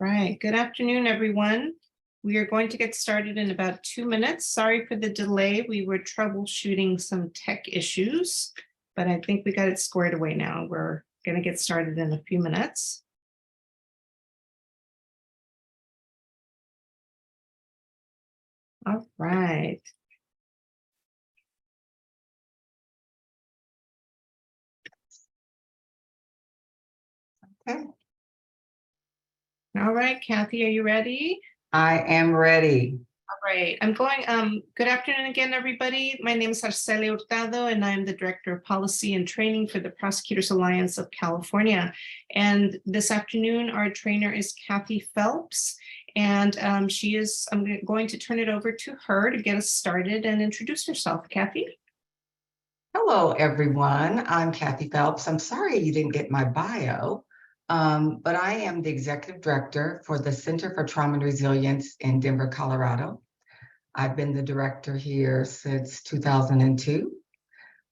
Right. Good afternoon, everyone. We are going to get started in about 2 minutes. Sorry for the delay. We were troubleshooting some tech issues, but I think we got it squared away now. We're going to get started in a few minutes. All right. Okay. All right, Kathy, are you ready? I am ready. All right. Good afternoon again, everybody. My name is Arcelia Hurtado, and I'm the Director of Policy and Training for the Prosecutors Alliance of California. And this afternoon, our trainer is Kathy Phelps, and I'm going to turn it over to her to get us started and introduce herself. Kathy? Hello, everyone. I'm Kathy Phelps. I'm sorry you didn't get my bio, but I am the Executive Director for the Center for Trauma and Resilience in Denver, Colorado. I've been the director here since 2002.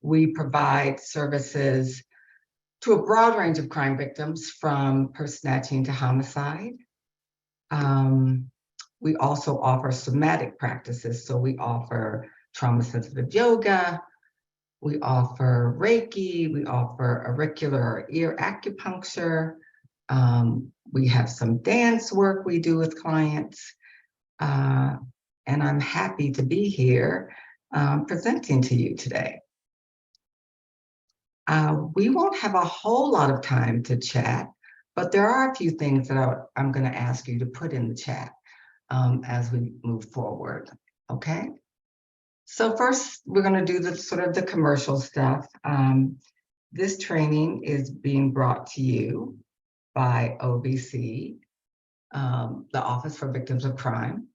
We provide services to a broad range of crime victims, from purse snatching to homicide. We also offer somatic practices, so we offer trauma-sensitive yoga, we offer Reiki, we offer auricular or ear acupuncture. We have some dance work we do with clients. And I'm happy to be here presenting to you today. We won't have a whole lot of time to chat, but there are a few things that I'm going to ask you to put in the chat as we move forward, okay? So first, we're going to do the commercial stuff. This training is being brought to you by OVC, the Office for Victims of Crime.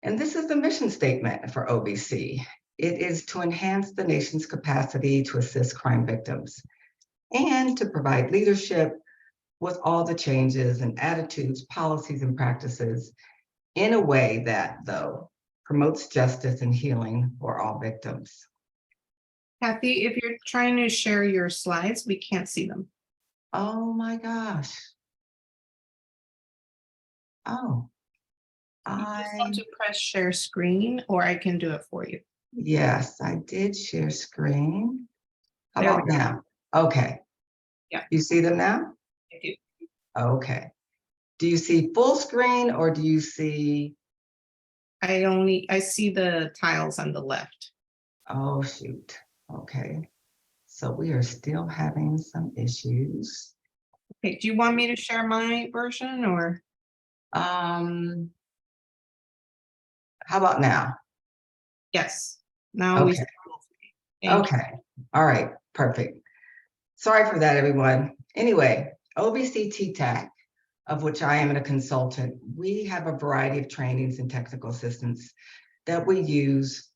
And this is the mission statement for OVC. It is to enhance the nation's capacity to assist crime victims and to provide leadership with all the changes and attitudes, policies, and practices in a way that, though, promotes justice and healing for all victims. Kathy, if you're trying to share your slides, we can't see them. Oh my gosh. Oh, You just have to press share screen, or I can do it for you. Yes, I did share screen. How There about now? Okay. Yeah. You see them now? I do. Okay. Do you see full screen or do you see? I see the tiles on the left. Oh, shoot. Okay. So we are still having some issues. Okay, do you want me to share my version or? How about now? Yes. Now we. Okay. Okay. All right. Perfect. Sorry for that, everyone. Anyway, OVC TTAC, of which I am a consultant, we have a variety of trainings and technical assistance that we use.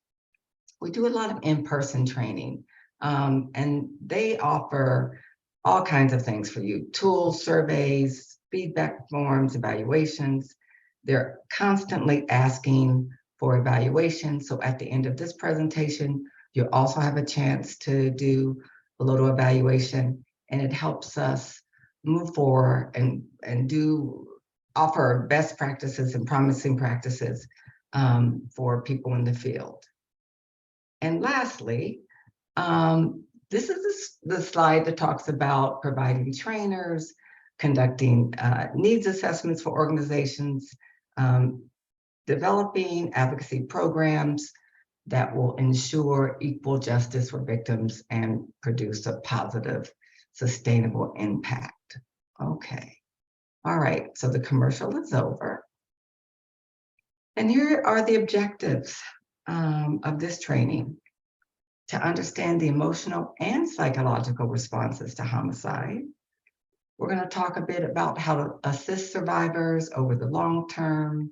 We do a lot of in-person training, and they offer all kinds of things for you: tools, surveys, feedback forms, evaluations. They're constantly asking for evaluations. So at the end of this presentation, you'll also have a chance to do a little evaluation, and it helps us move forward and offer best practices and promising practices for people in the field. And lastly, this is the slide that talks about providing trainers, conducting needs assessments for organizations, developing advocacy programs that will ensure equal justice for victims and produce a positive, sustainable impact. Okay. All right. So the commercial is over. And here are the objectives of this training: to understand the emotional and psychological responses to homicide. We're going to talk a bit about how to assist survivors over the long term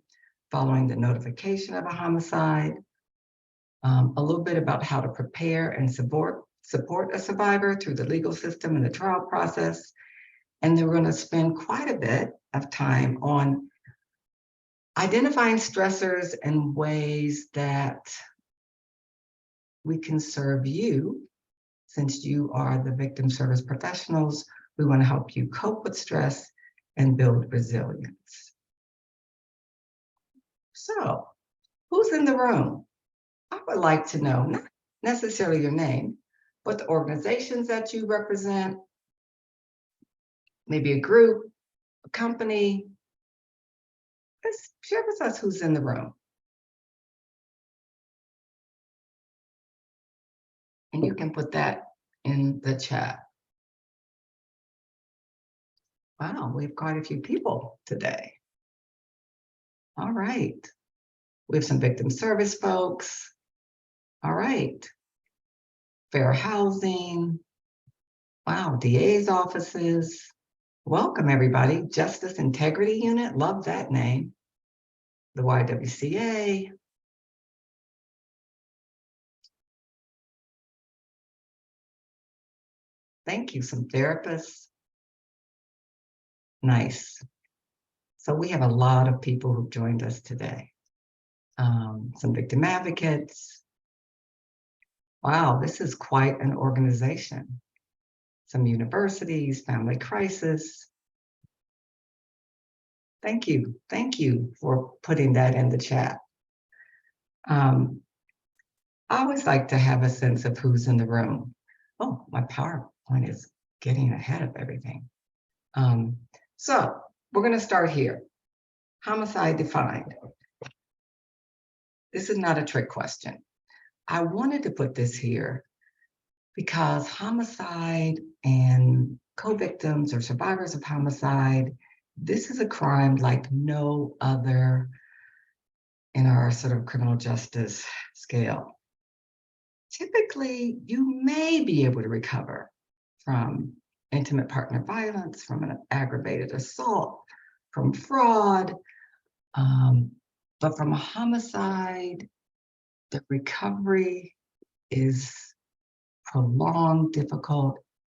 following the notification of a homicide, a little bit about how to prepare and support a survivor through the legal system and the trial process. And then we're going to spend quite a bit of time on identifying stressors and ways that we can serve you. Since you are the victim service professionals, we want to help you cope with stress and build resilience. So, who's in the room? I would like to know, not necessarily your name, but the organizations that you represent, maybe a group, a company. Let's share with us who's in the room. And you can put that in the chat. Wow, we've quite a few people today. All right. We have some victim service folks. All right. Fair housing. Wow, DA's offices. Welcome, everybody. Justice Integrity Unit, love that name. The YWCA. Thank you, some therapists. Nice. So we have a lot of people who've joined us today. Some victim advocates. Wow, this is quite an organization. Some universities, family crisis. Thank you for putting that in the chat. I always like to have a sense of who's in the room. Oh, my PowerPoint is getting ahead of everything. So we're going to start here. Homicide defined. This is not a trick question. I wanted to put this here because homicide and co-victims or survivors of homicide, this is a crime like no other in our sort of criminal justice scale. Typically, you may be able to recover from intimate partner violence, from an aggravated assault, from fraud, but from a homicide, the recovery is prolonged, difficult,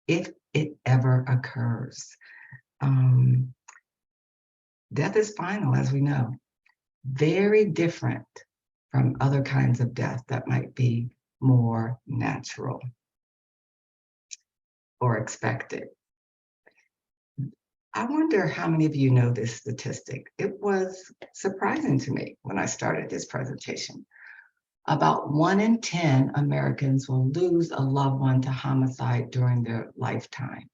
if it ever occurs. Death is final, as we know. Very different from other kinds of death that might be more natural or expected. I wonder how many of you know this statistic. It was surprising to me when I started this presentation. About 1 in 10 Americans will lose a loved one to homicide during their lifetime.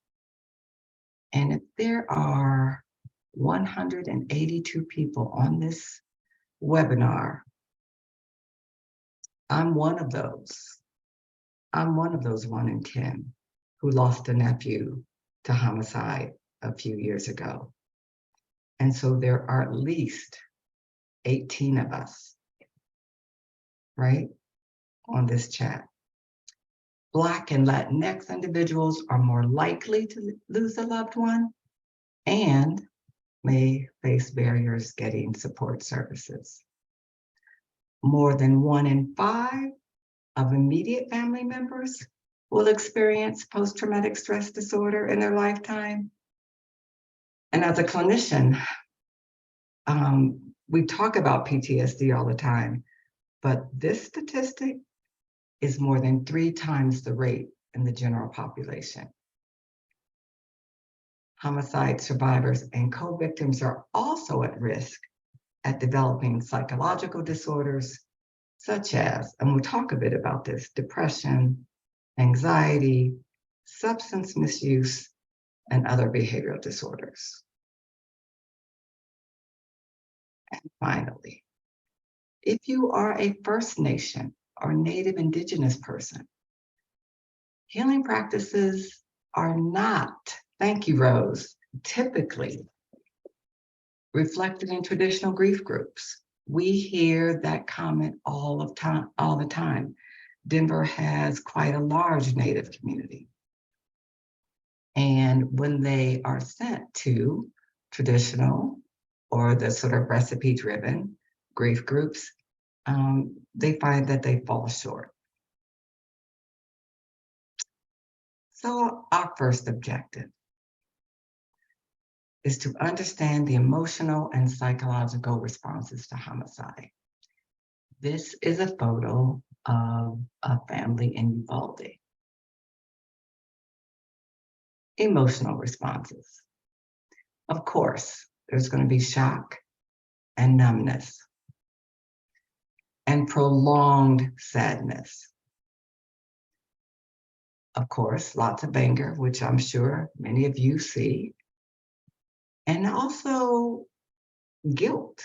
And if there are 182 people on this webinar, I'm one of those. I'm one of those 1 in 10 who lost a nephew to homicide a few years ago. And so there are at least 18 of us, right, on this chat. Black and Latinx individuals are more likely to lose a loved one and may face barriers getting support services. More than 1 in 5 of immediate family members will experience post-traumatic stress disorder in their lifetime. And as a clinician, we talk about PTSD all the time, but this statistic is more than 3 times the rate in the general population. Homicide survivors and co-victims are also at risk at developing psychological disorders such as, and we'll talk a bit about this, depression, anxiety, substance misuse, and other behavioral disorders. And finally, if you are a First Nation or Native Indigenous person, healing practices are not, thank you, Rose, typically reflected in traditional grief groups. We hear that comment all the time. Denver has quite a large Native community. And when they are sent to traditional or the sort of recipe-driven grief groups, they find that they fall short. So our first objective is to understand the emotional and psychological responses to homicide. This is a photo of a family in Uvalde. Emotional responses. Of course, there's going to be shock and numbness and prolonged sadness. Of course, lots of anger, which I'm sure many of you see, and also guilt.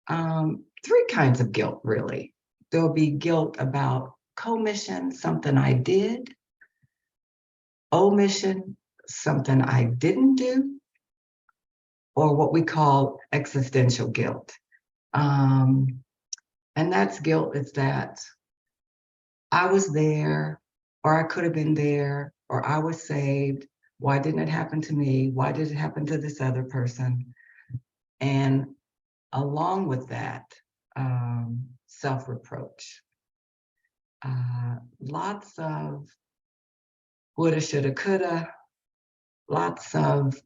Three kinds of guilt, really. There'll be guilt about commission, something I did, omission, something I didn't do, or what we call existential guilt. And that's guilt is that I was there, or I could have been there, or I was saved. Why didn't it happen to me? Why did it happen to this other person? And along with that, self-reproach. Lots of woulda, shoulda, coulda, lots of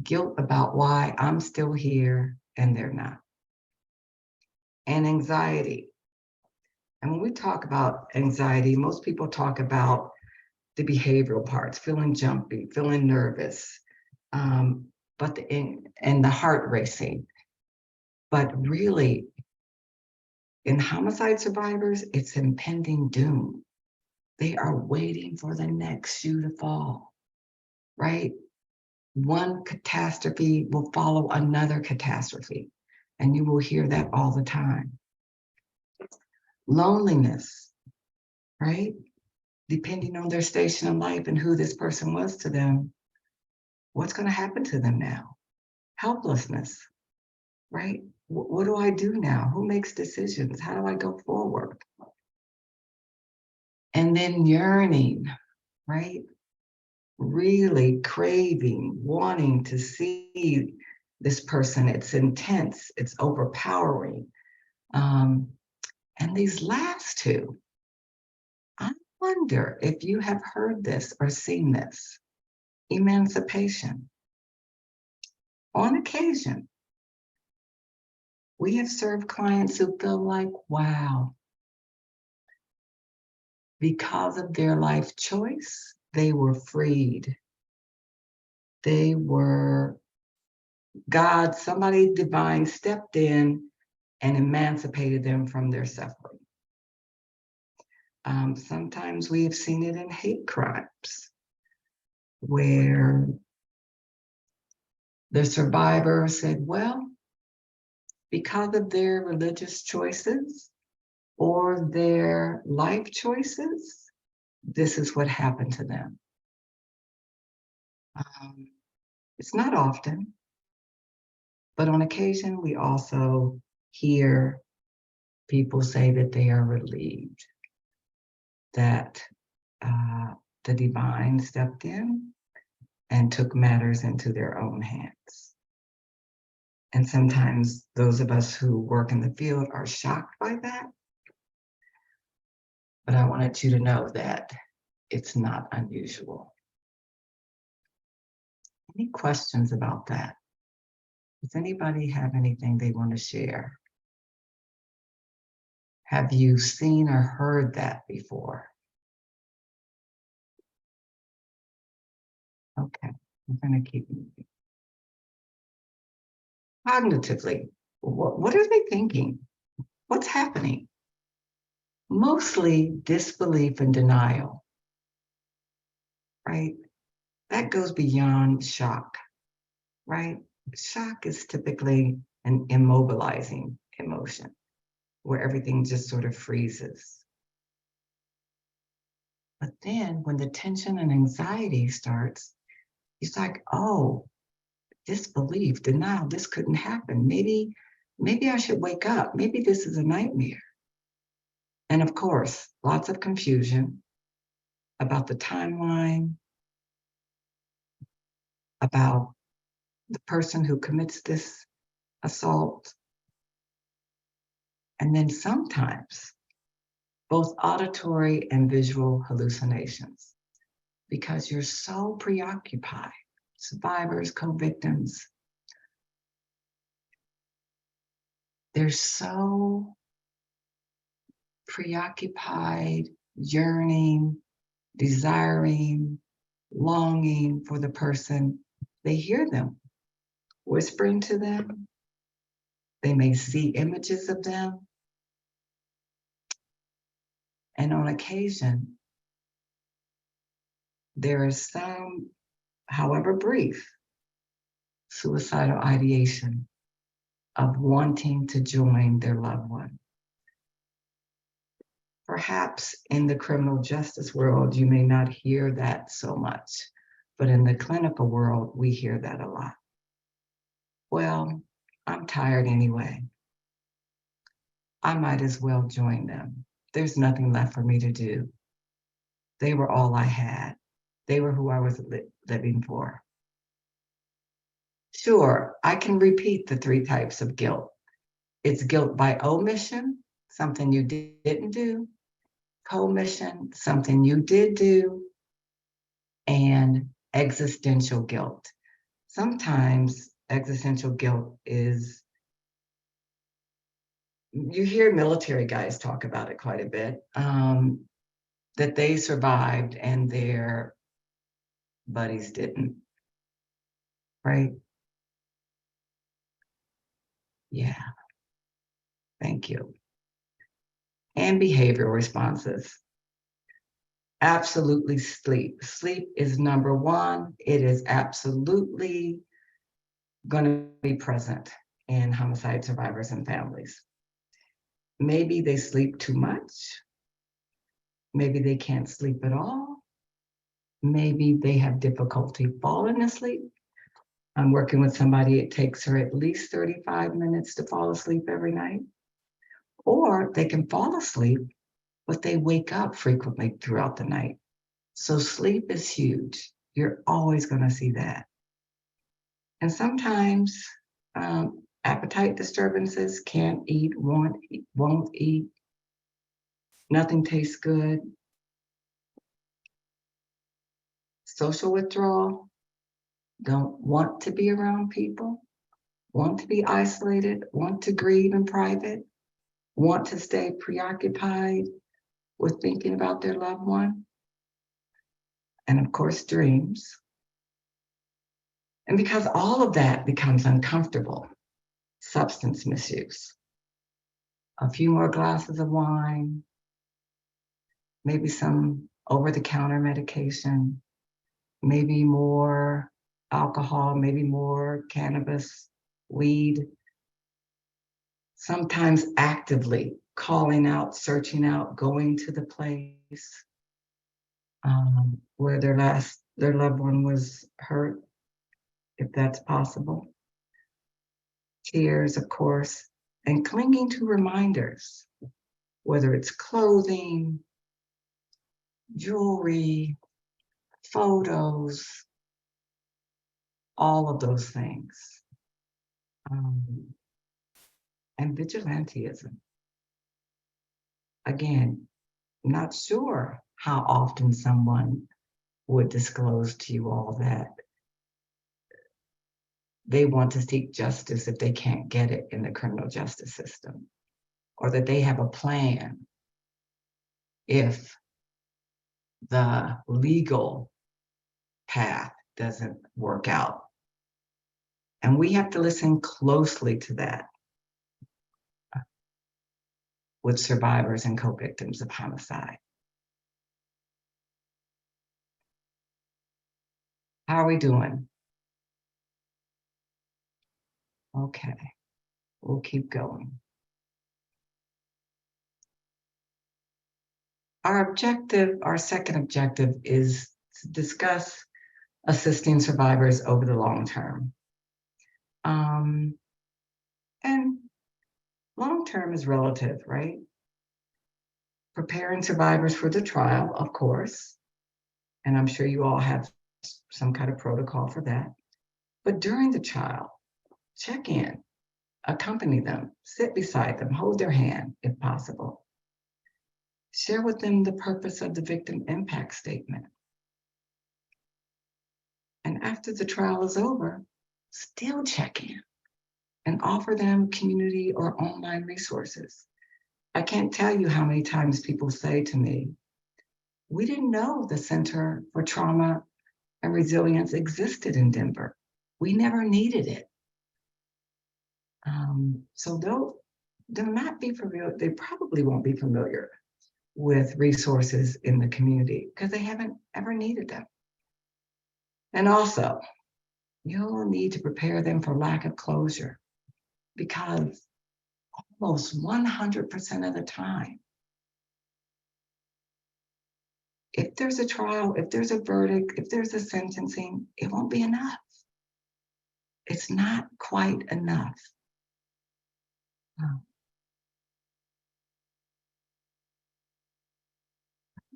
guilt about why I'm still here and they're not. And anxiety. And when we talk about anxiety, most people talk about the behavioral parts, feeling jumpy, feeling nervous, and the heart racing. But really, in homicide survivors, it's impending doom. They are waiting for the next shoe to fall, right? One catastrophe will follow another catastrophe, and you will hear that all the time. Loneliness, right? Depending on their station in life and who this person was to them, what's going to happen to them now? Helplessness, right? What do I do now? Who makes decisions? How do I go forward? And then yearning, right? Really craving, wanting to see this person. It's intense, it's overpowering. And these last two, I wonder if you have heard this or seen this. Emancipation. On occasion, we have served clients who feel like, wow, because of their life choice, they were freed. They were, God, somebody divine stepped in and emancipated them from their suffering. Sometimes we have seen it in hate crimes, where the survivor said, well, because of their religious choices or their life choices, this is what happened to them. It's not often, but on occasion, we also hear people say that they are relieved that the divine stepped in and took matters into their own hands. And sometimes those of us who work in the field are shocked by that. But I wanted you to know that it's not unusual. Any questions about that? Does anybody have anything they want to share? Have you seen or heard that before? Okay, I'm going to keep moving. Cognitively, what are they thinking? What's happening? Mostly disbelief and denial, right? That goes beyond shock, right? Shock is typically an immobilizing emotion where everything just sort of freezes. But then when the tension and anxiety starts, it's like, oh, disbelief, denial, this couldn't happen. Maybe I should wake up. Maybe this is a nightmare. And of course, lots of confusion about the timeline, about the person who commits this assault. And then sometimes both auditory and visual hallucinations, because you're so preoccupied, survivors, co-victims, they're so preoccupied, yearning, desiring, longing for the person. They hear them whispering to them. They may see images of them. And on occasion, there is some, however brief, suicidal ideation of wanting to join their loved one. Perhaps in the criminal justice world, you may not hear that so much, but in the clinical world, we hear that a lot. Well, I'm tired anyway. I might as well join them. There's nothing left for me to do. They were all I had. They were who I was living for. Sure, I can repeat the 3 types of guilt. It's guilt by omission, something you didn't do, commission, something you did do, and existential guilt. Sometimes existential guilt is, you hear military guys talk about it quite a bit, that they survived and their buddies didn't, right? Yeah, thank you. And behavioral responses. Absolutely sleep. Sleep is number 1. It is absolutely going to be present in homicide survivors and families. Maybe they sleep too much. Maybe they can't sleep at all. Maybe they have difficulty falling asleep. I'm working with somebody, it takes her at least 35 minutes to fall asleep every night. Or they can fall asleep, but they wake up frequently throughout the night. So sleep is huge. You're always going to see that. And sometimes appetite disturbances, can't eat, won't eat, nothing tastes good. Social withdrawal, don't want to be around people, want to be isolated, want to grieve in private, want to stay preoccupied with thinking about their loved one. And of course, dreams. And because all of that becomes uncomfortable, substance misuse. A few more glasses of wine, maybe some over-the-counter medication, maybe more alcohol, maybe more cannabis, weed. Sometimes actively calling out, searching out, going to the place where their loved one was hurt, if that's possible. Tears, of course, and clinging to reminders, whether it's clothing, jewelry, photos, all of those things. And vigilantism. Again, not sure how often someone would disclose to you all that they want to seek justice if they can't get it in the criminal justice system, or that they have a plan if the legal path doesn't work out. And we have to listen closely to that with survivors and co-victims of homicide. How are we doing? Okay, we'll keep going. Our second objective is to discuss assisting survivors over the long term. And long term is relative, right? Preparing survivors for the trial, of course, and I'm sure you all have some kind of protocol for that. But during the trial, check in, accompany them, sit beside them, hold their hand if possible. Share with them the purpose of the victim impact statement. And after the trial is over, still check in and offer them community or online resources. I can't tell you how many times people say to me, we didn't know the Center for Trauma and resilience existed in Denver. We never needed it. So they'll not be familiar, they probably won't be familiar with resources in the community because they haven't ever needed them. And also, you'll need to prepare them for lack of closure because almost 100% of the time, if there's a trial, if there's a verdict, if there's a sentencing, it won't be enough. It's not quite enough.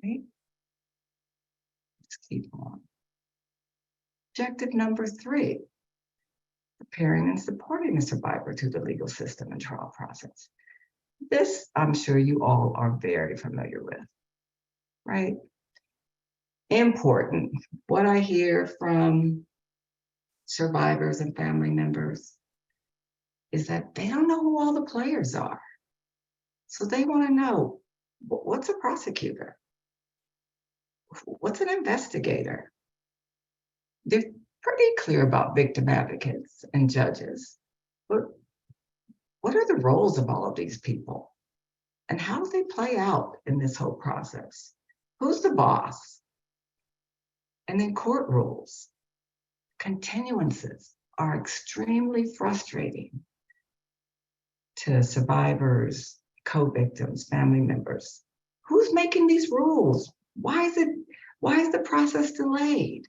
Right? Let's keep on. Objective number 3, preparing and supporting the survivor through the legal system and trial process. This, I'm sure you all are very familiar with, right? Important. What I hear from survivors and family members is that they don't know who all the players are. So they want to know, what's a prosecutor? What's an investigator? They're pretty clear about victim advocates and judges, but what are the roles of all of these people? And how do they play out in this whole process? Who's the boss? And then court rules. Continuances are extremely frustrating to survivors, co-victims, family members. Who's making these rules? Why is the process delayed?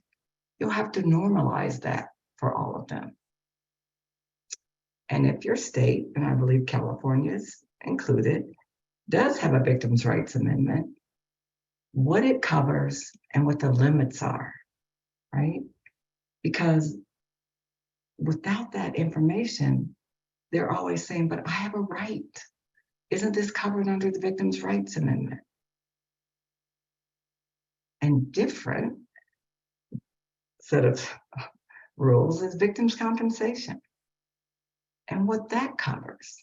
You'll have to normalize that for all of them. And if your state, and I believe California is included, does have a victims' rights amendment, what it covers and what the limits are, right? Because without that information, they're always saying, but I have a right. Isn't this covered under the Victims' Rights Amendment? And different set of rules is victims' compensation and what that covers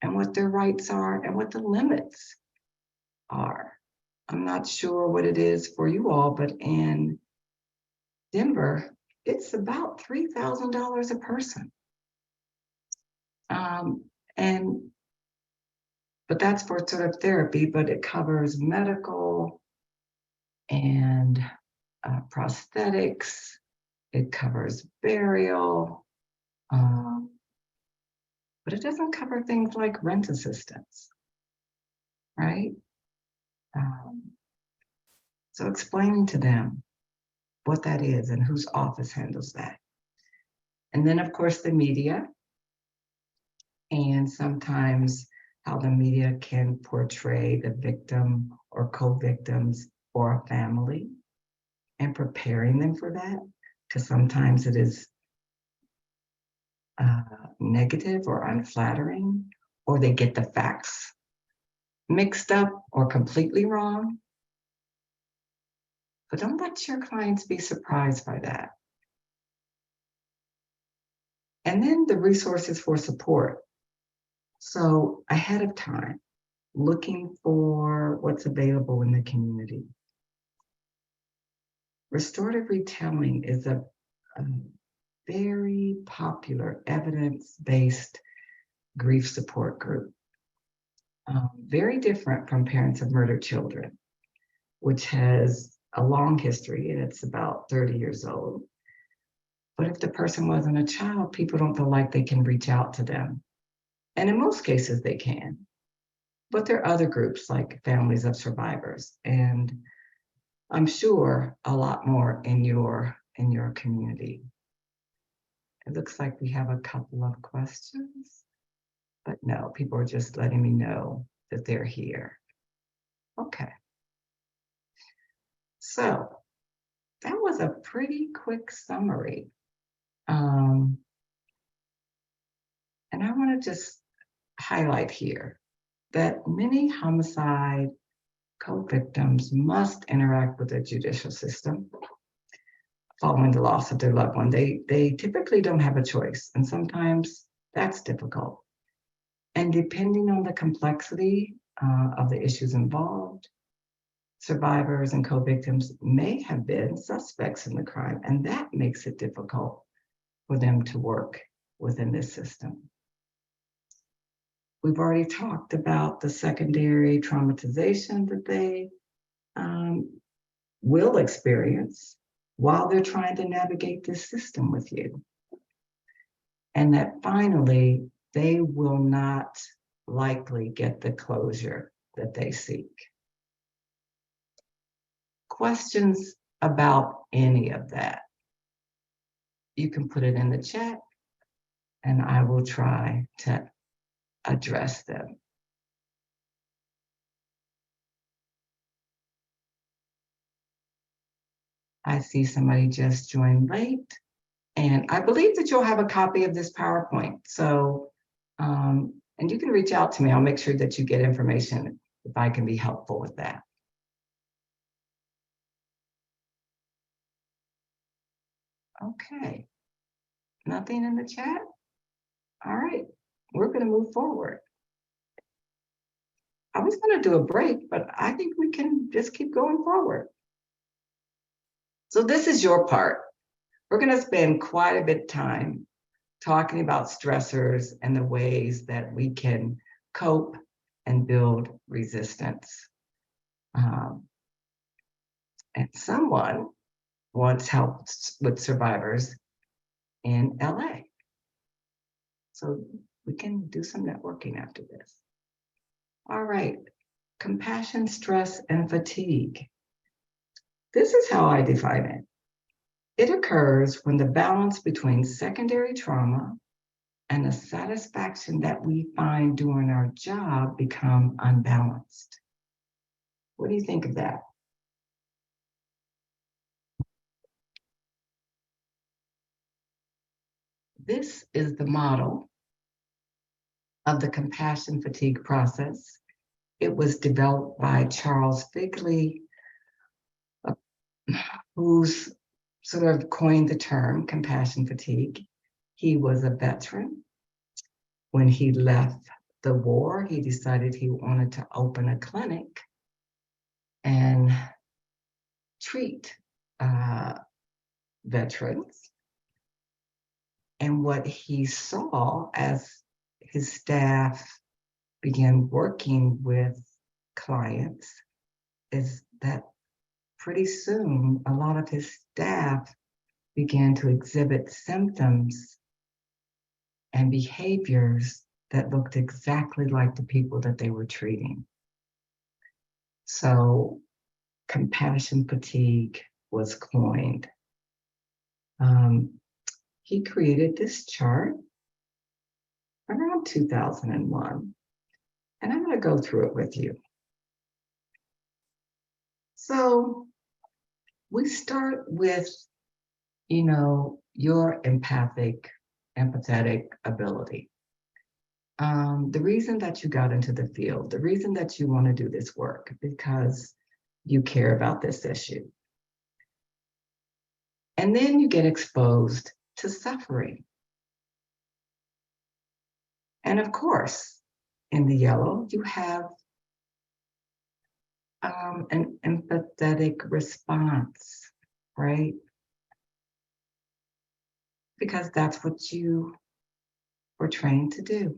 and what their rights are and what the limits are. I'm not sure what it is for you all, but in Denver, it's about $3,000 a person. But that's for sort of therapy, but it covers medical and prosthetics. It covers burial, but it doesn't cover things like rent assistance, right? So explaining to them what that is and whose office handles that. And then, of course, the media, and sometimes how the media can portray the victim or co-victims or a family and preparing them for that, because sometimes it is negative or unflattering, or they get the facts mixed up or completely wrong. But don't let your clients be surprised by that. And then the resources for support. So ahead of time, looking for what's available in the community. Restorative retelling is a very popular evidence-based grief support group. Very different from Parents of Murdered Children, which has a long history and it's about 30 years old. But if the person wasn't a child, people don't feel like they can reach out to them. And in most cases they can. But there are other groups like Families of Survivors, and I'm sure a lot more in your community. It looks like we have a couple of questions, but no, people are just letting me know that they're here. Okay. So that was a pretty quick summary. And I want to just highlight here that many homicide co-victims must interact with the judicial system following the loss of their loved one. They typically don't have a choice, and sometimes that's difficult. And depending on the complexity of the issues involved, survivors and co-victims may have been suspects in the crime, and that makes it difficult for them to work within this system. We've already talked about the secondary traumatization that they will experience while they're trying to navigate this system with you. And that finally, they will not likely get the closure that they seek. Questions about any of that, you can put it in the chat and I will try to address them. I see somebody just joined late, and I believe that you'll have a copy of this PowerPoint. So, and you can reach out to me. I'll make sure that you get information if I can be helpful with that. Okay, nothing in the chat? All right, we're going to move forward. I was going to do a break, but I think we can just keep going forward. So this is your part. We're going to spend quite a bit of time talking about stressors and the ways that we can cope and build resistance. And someone once helped with survivors in LA. So we can do some networking after this. All right, compassion, stress, and fatigue. This is how I define it. It occurs when the balance between secondary trauma and the satisfaction that we find doing our job become unbalanced. What do you think of that? This is the model of the compassion fatigue process. It was developed by Charles Figley, who's sort of coined the term compassion fatigue. He was a veteran. When he left the war, he decided he wanted to open a clinic and treat veterans. And what he saw as his staff began working with clients is that pretty soon a lot of his staff began to exhibit symptoms and behaviors that looked exactly like the people that they were treating. So compassion fatigue was coined. He created this chart around 2001, and I'm going to go through it with you. So we start with, your empathetic ability. The reason that you got into the field, the reason that you want to do this work, because you care about this issue. And then you get exposed to suffering. And of course, in the yellow, you have an empathetic response, right? Because that's what you were trained to do.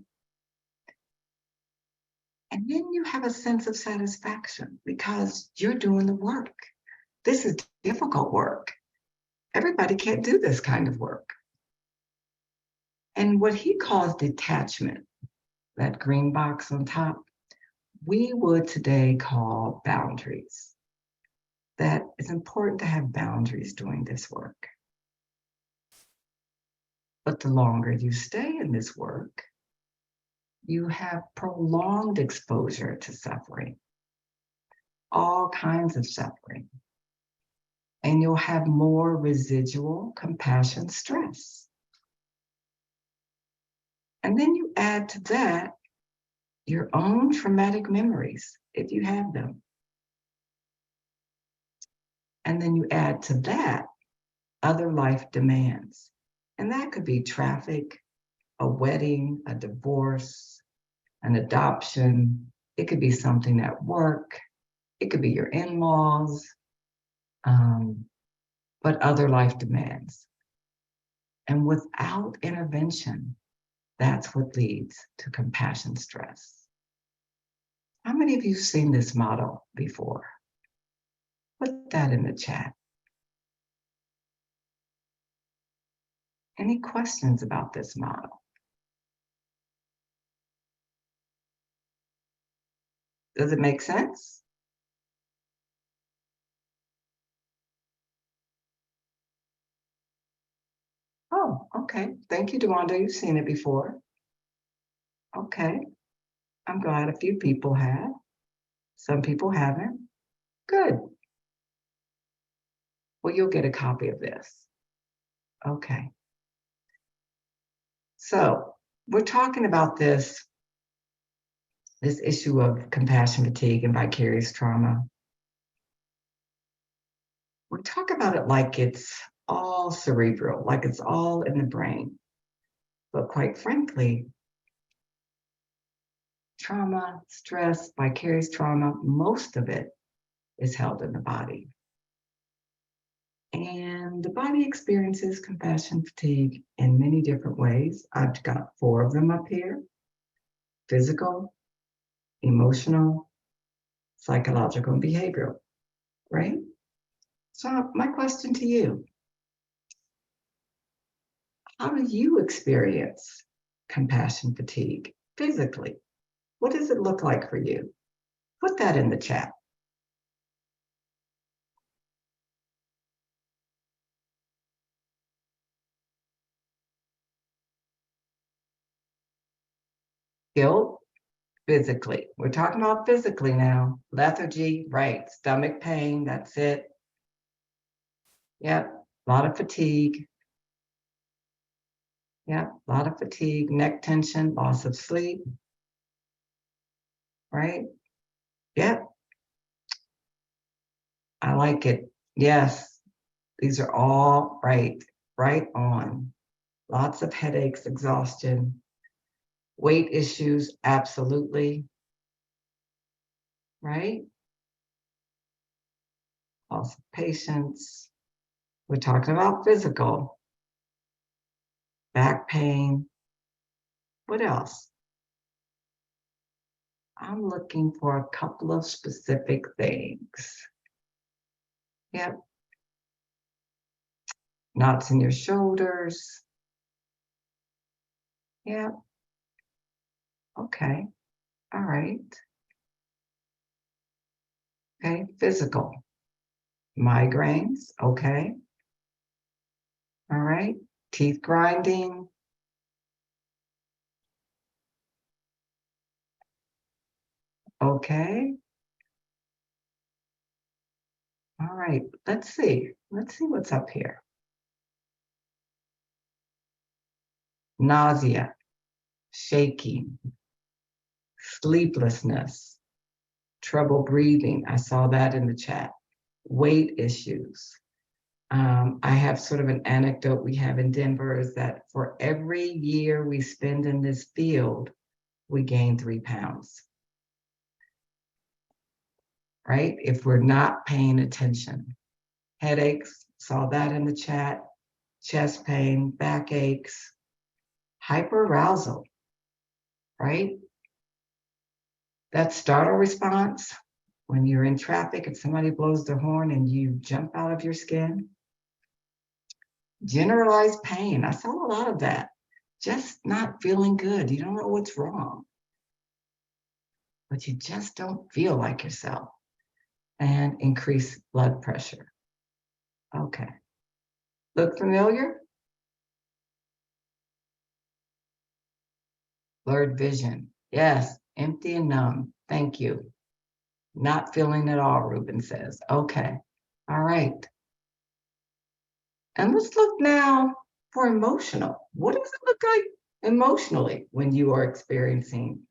And then you have a sense of satisfaction because you're doing the work. This is difficult work. Everybody can't do this kind of work. And what he calls detachment, that green box on top, we would today call boundaries. That it's important to have boundaries doing this work. But the longer you stay in this work, you have prolonged exposure to suffering, all kinds of suffering. And you'll have more residual compassion stress. And then you add to that your own traumatic memories, if you have them. And then you add to that other life demands. And that could be traffic, a wedding, a divorce, an adoption. It could be something at work. It could be your in-laws, but other life demands. And without intervention, that's what leads to compassion stress. How many of you have seen this model before? Put that in the chat. Any questions about this model? Does it make sense? Oh, okay. Thank you, DeWanda. You've seen it before. Okay. I'm glad a few people have. Some people haven't. Good. Well, you'll get a copy of this. Okay. So we're talking about this issue of compassion fatigue and vicarious trauma. We talk about it like it's all cerebral, like it's all in the brain. But quite frankly, trauma, stress, vicarious trauma, most of it is held in the body. And the body experiences compassion fatigue in many different ways. I've got 4 of them up here: physical, emotional, psychological, and behavioral, right? So my question to you, how do you experience compassion fatigue physically? What does it look like for you? Put that in the chat. Guilt, physically. We're talking about physically now. Lethargy, right. Stomach pain, that's it. Yep, a lot of fatigue. Yep, a lot of fatigue, neck tension, loss of sleep. Right? Yep. I like it. Yes, these are all right on. Lots of headaches, exhaustion, weight issues, absolutely. Right? Loss of patience. We're talking about physical. Back pain. What else? I'm looking for a couple of specific things. Yep. Knots in your shoulders. Yep. Okay. All right. Okay. Physical. Migraines. Okay. All right. Teeth grinding. Okay. All right. Let's see. Let's see what's up here. Nausea, shaking, sleeplessness, trouble breathing. I saw that in the chat. Weight issues. I have sort of an anecdote we have in Denver is that for every year we spend in this field, we gain 3 pounds. Right? If we're not paying attention. Headaches, saw that in the chat. Chest pain, backaches, hyperarousal, right? That startle response when you're in traffic and somebody blows the horn and you jump out of your skin. Generalized pain, I saw a lot of that. Just not feeling good. You don't know what's wrong, but you just don't feel like yourself. And increased blood pressure. Okay. Look familiar? Blurred vision. Yes, empty and numb. Thank you. Not feeling at all, Ruben says. Okay. All right. And let's look now for emotional. What does it look like emotionally when you are experiencing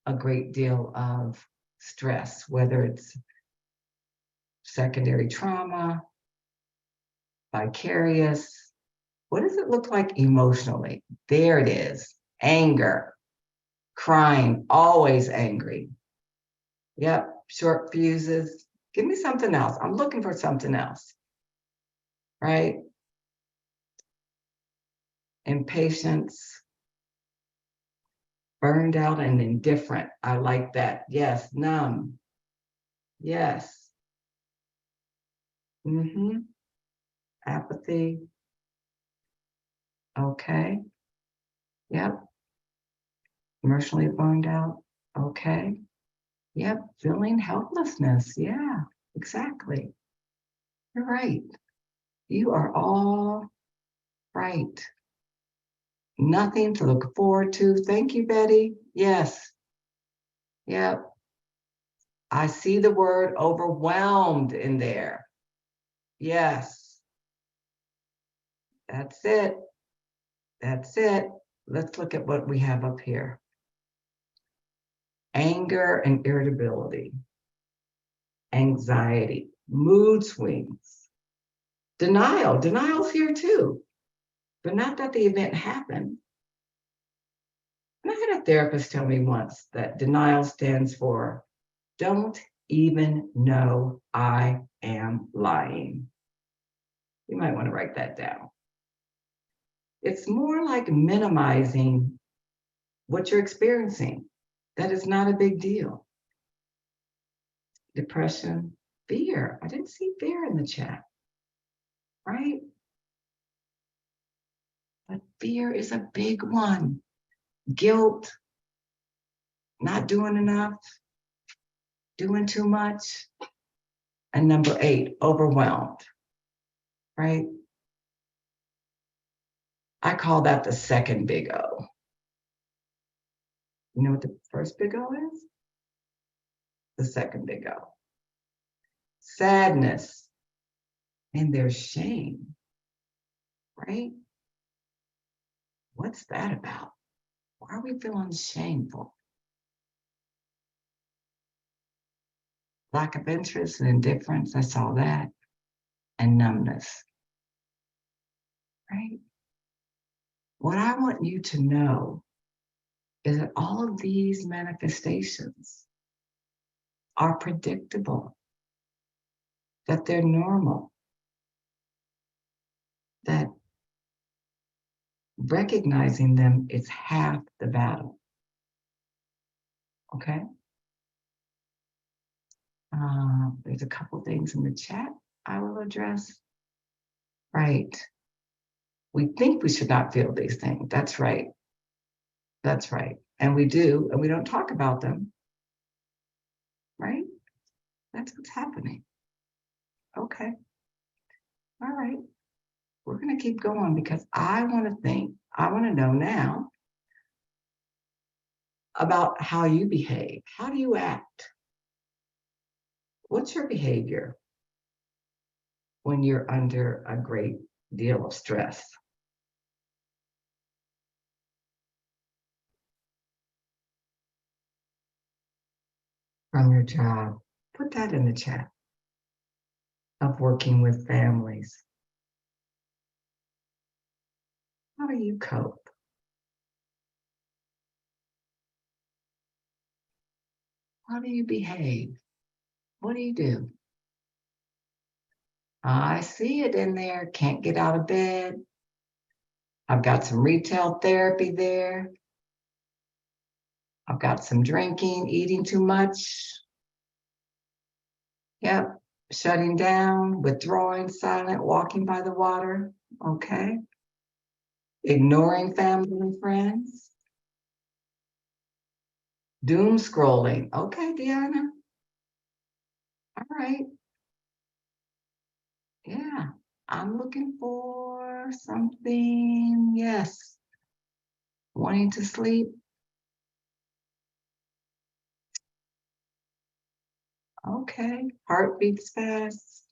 a great deal of stress, whether it's secondary trauma, vicarious? What does it look like emotionally? There it is. Anger, crying, always angry. Yep, short fuses. Give me something else. I'm looking for something else, right? Impatience, burned out and indifferent. I like that. Yes, numb. Yes. Apathy. Okay. Yep. Emotionally burned out. Okay. Yep. Feeling helplessness. Yeah, exactly. You're right. You are all right. Nothing to look forward to. Thank you, Betty. Yes. Yep. I see the word overwhelmed in there. Yes. That's it. That's it. Let's look at what we have up here. Anger and irritability, anxiety, mood swings, denial. Denial's here too, but not that the event happened. And I had a therapist tell me once that denial stands for don't even know I am lying. You might want to write that down. It's more like minimizing what you're experiencing. That is not a big deal. Depression, fear. I didn't see fear in the chat, right? But fear is a big one. Guilt, not doing enough, doing too much. And number 8, overwhelmed, right? I call that the second big O. You know what the first big O is? The second big O. Sadness. And there's shame, right? What's that about? Why are we feeling shameful? Lack of interest and indifference, I saw that. And numbness, right? What I want you to know is that all of these manifestations are predictable, that they're normal, that recognizing them is half the battle. Okay? There's a couple things in the chat I will address. Right. We think we should not feel these things. That's right. That's right. And we do, and we don't talk about them. Right? That's what's happening. Okay. All right. We're going to keep going because I want to know now about how you behave. How do you act? What's your behavior when you're under a great deal of stress? From your job, put that in the chat. Of working with families. How do you cope? How do you behave? What do you do? I see it in there. Can't get out of bed. I've got some retail therapy there. I've got some drinking, eating too much. Yep. Shutting down, withdrawing, silent, walking by the water. Okay. Ignoring family and friends. Doom scrolling. Okay, Deanna. All right. Yeah. I'm looking for something. Yes. Wanting to sleep. Okay. Heartbeats fast.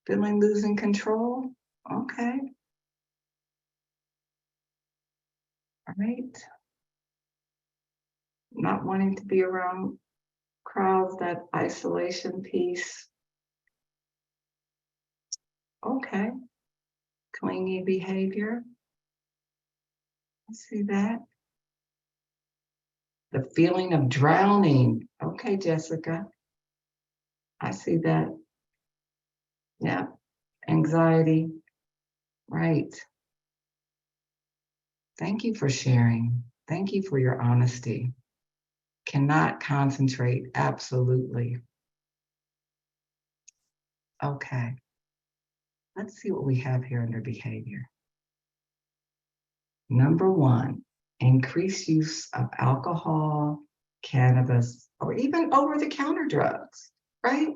Feeling losing control. Okay. All right. Not wanting to be around crowds, that isolation piece. Okay. Clingy behavior. I see that. The feeling of drowning. Okay, Jessica. I see that. Yeah. Anxiety. Right. Thank you for sharing. Thank you for your honesty. Cannot concentrate. Absolutely. Okay. Let's see what we have here under behavior. Number one, increased use of alcohol, cannabis, or even over-the-counter drugs, right?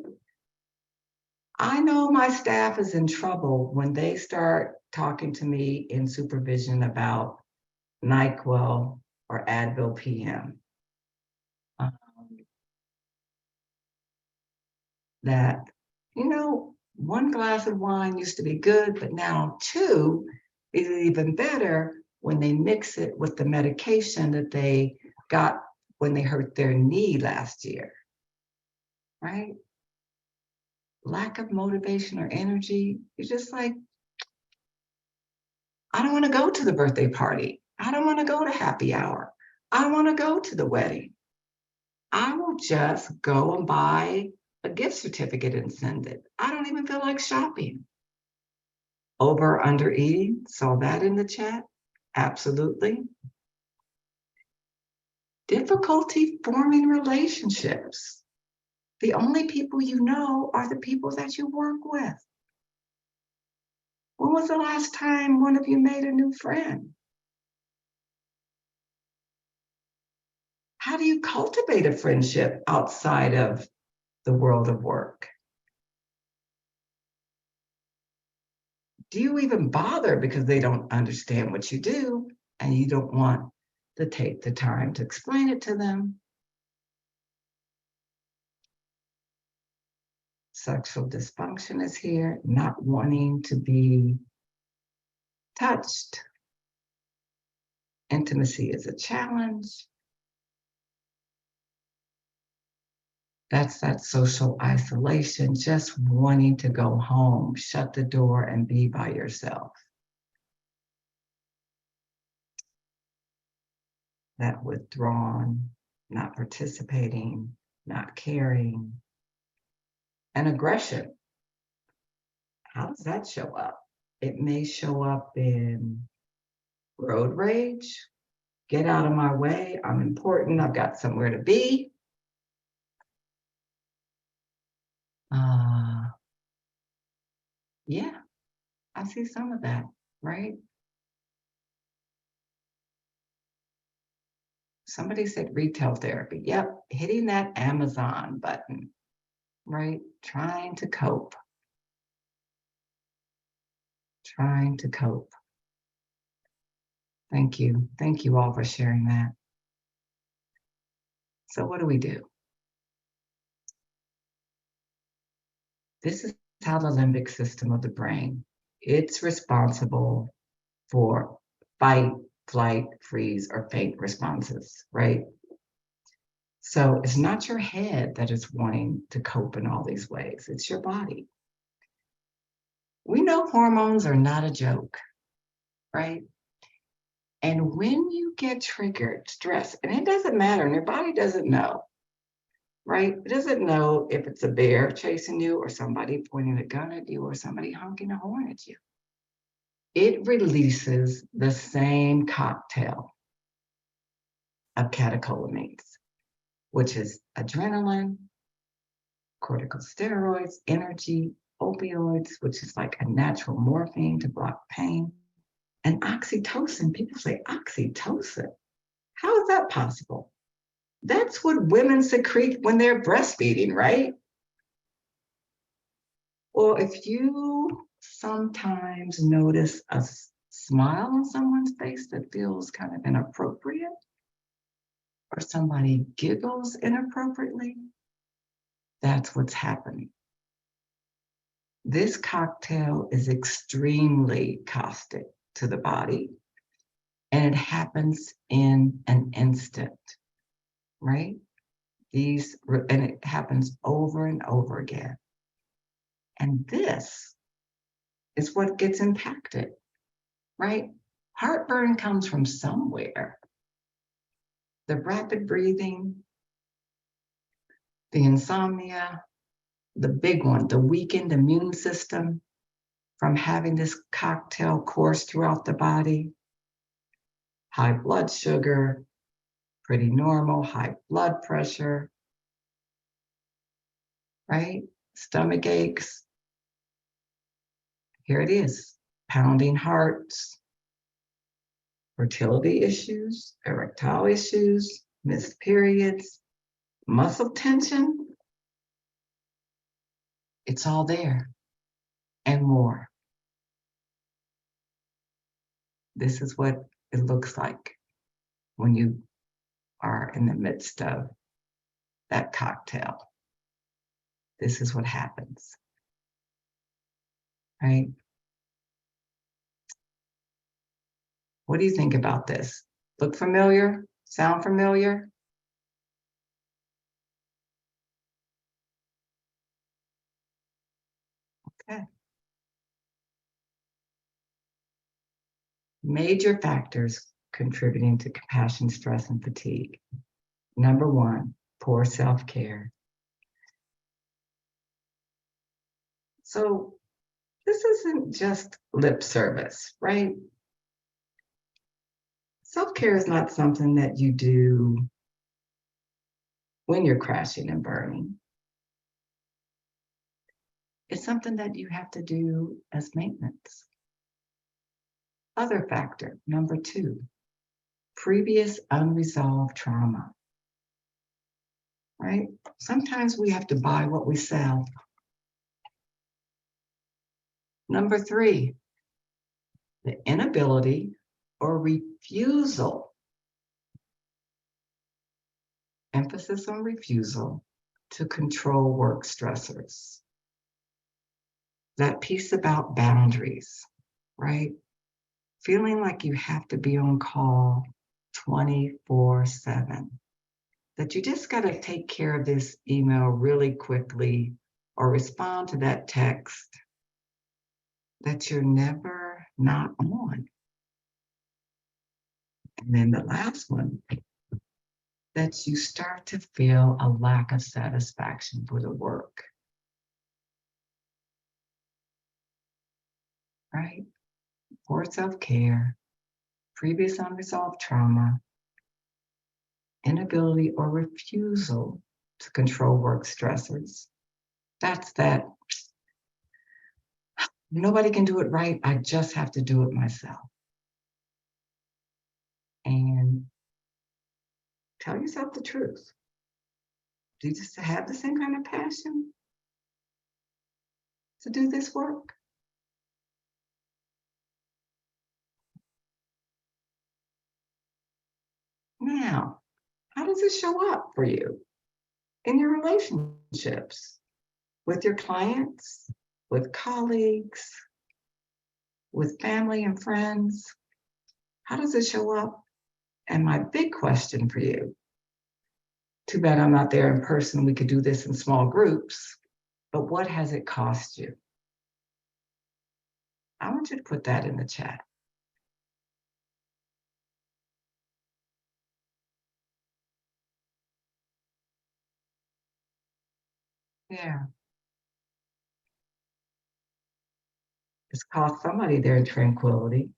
I know my staff is in trouble when they start talking to me in supervision about NyQuil or Advil PM. That, one glass of wine used to be good, but now two is even better when they mix it with the medication that they got when they hurt their knee last year, right? Lack of motivation or energy. You're just like, I don't want to go to the birthday party. I don't want to go to happy hour. I don't want to go to the wedding. I will just go and buy a gift certificate and send it. I don't even feel like shopping. Over under eating, saw that in the chat. Absolutely. Difficulty forming relationships. The only people you know are the people that you work with. When was the last time one of you made a new friend? How do you cultivate a friendship outside of the world of work? Do you even bother because they don't understand what you do and you don't want to take the time to explain it to them? Sexual dysfunction is here, not wanting to be touched. Intimacy is a challenge. That's that social isolation, just wanting to go home, shut the door and be by yourself. That withdrawn, not participating, not caring. And aggression. How does that show up? It may show up in road rage. Get out of my way. I'm important. I've got somewhere to be. Yeah, I see some of that, right? Somebody said retail therapy. Yep, hitting that Amazon button, right? Trying to cope. Trying to cope. Thank you. Thank you all for sharing that. So what do? This is how the limbic system of the brain, it's responsible for fight, flight, freeze, or faint responses, right? So it's not your head that is wanting to cope in all these ways, it's your body. We know hormones are not a joke, right? And when you get triggered, stress, and it doesn't matter, and your body doesn't know, right? It doesn't know if it's a bear chasing you or somebody pointing a gun at you or somebody honking a horn at you. It releases the same cocktail of catecholamines, which is adrenaline, corticosteroids, energy, opioids, which is like a natural morphine to block pain, and oxytocin. People say oxytocin. How is that possible? That's what women secrete when they're breastfeeding, right? Well, if you sometimes notice a smile on someone's face that feels kind of inappropriate, or somebody giggles inappropriately, that's what's happening. This cocktail is extremely caustic to the body, and it happens in an instant, right? And it happens over and over again. And this is what gets impacted, right? Heartburn comes from somewhere. The rapid breathing, the insomnia, the big one, the weakened immune system from having this cocktail course throughout the body. High blood sugar, pretty normal, high blood pressure, right? Stomach aches. Here it is, pounding hearts, fertility issues, erectile issues, missed periods, muscle tension. It's all there and more. This is what it looks like when you are in the midst of that cocktail. This is what happens, right? What do you think about this? Look familiar? Sound familiar? Okay. Major factors contributing to compassion, stress, and fatigue. Number one, poor self-care. So this isn't just lip service, right? Self-care is not something that you do when you're crashing and burning. It's something that you have to do as maintenance. Other factor, number two, previous unresolved trauma, right? Sometimes we have to buy what we sell. Number three, the inability or refusal, emphasis on refusal, to control work stressors. That piece about boundaries, right? Feeling like you have to be on call 24/7, that you just got to take care of this email really quickly or respond to that text, that you're never not on. And then the last one, that you start to feel a lack of satisfaction for the work, right? Poor self-care, previous unresolved trauma, inability or refusal to control work stressors. That's that. Nobody can do it right. I just have to do it myself. And tell yourself the truth. Do you just have the same kind of passion to do this work? Now, how does it show up for you in your relationships with your clients, with colleagues, with family and friends? How does it show up? And my big question for you, too bad I'm not there in person, we could do this in small groups, but what has it cost you? I want you to put that in the chat. Yeah. It's cost somebody their tranquility.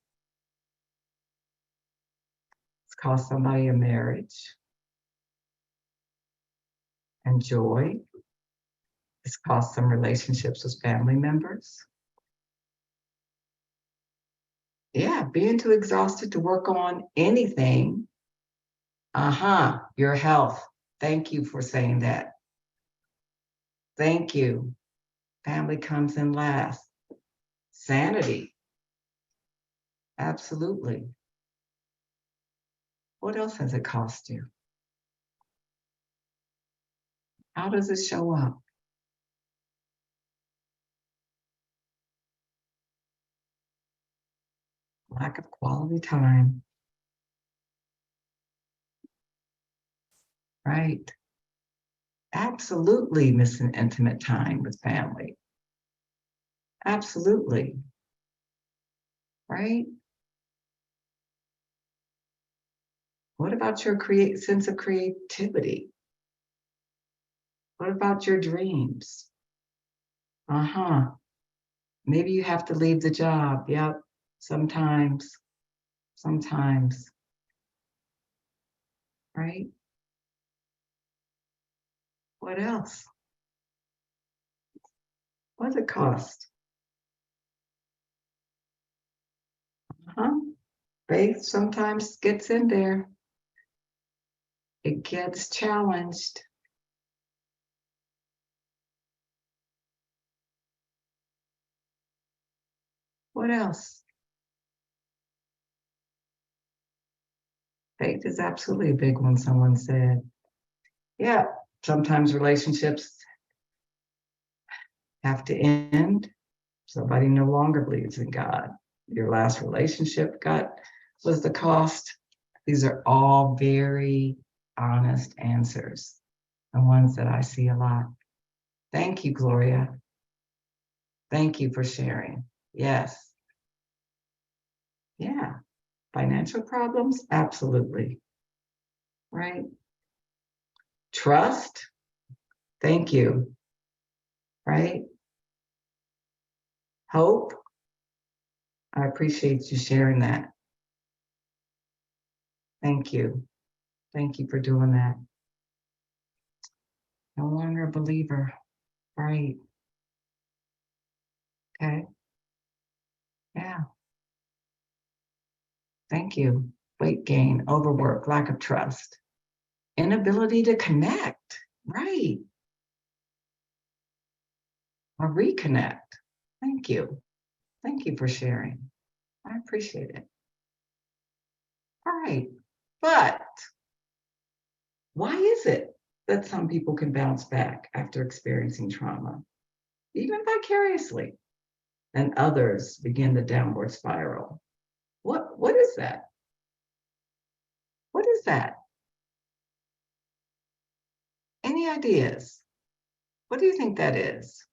It's cost somebody a marriage and joy. It's cost some relationships with family members. Yeah, being too exhausted to work on anything. Your health. Thank you for saying that. Thank you. Family comes in last. Sanity. Absolutely. What else has it cost you? How does it show up? Lack of quality time. Right. Absolutely missing intimate time with family. Absolutely. Right? What about your sense of creativity? What about your dreams? Uh-huh. Maybe you have to leave the job. Yep. Sometimes. Sometimes. Right? What else? What's it cost? Huh? Faith sometimes gets in there. It gets challenged. What else? Faith is absolutely a big one, someone said. Yeah, sometimes relationships have to end. Somebody no longer believes in God. Your last relationship was the cost. These are all very honest answers, the ones that I see a lot. Thank you, Gloria. Thank you for sharing. Yes. Yeah. Financial problems? Absolutely. Right? Trust? Thank you. Right? Hope? I appreciate you sharing that. Thank you. Thank you for doing that. No longer a believer. Right. Okay. Yeah. Thank you. Weight gain, overwork, lack of trust, inability to connect. Right. Or reconnect. Thank you. Thank you for sharing. I appreciate it. All right. But why is it that some people can bounce back after experiencing trauma, even vicariously, and others begin the downward spiral? What is that? What is that? Any ideas? What do you think that is?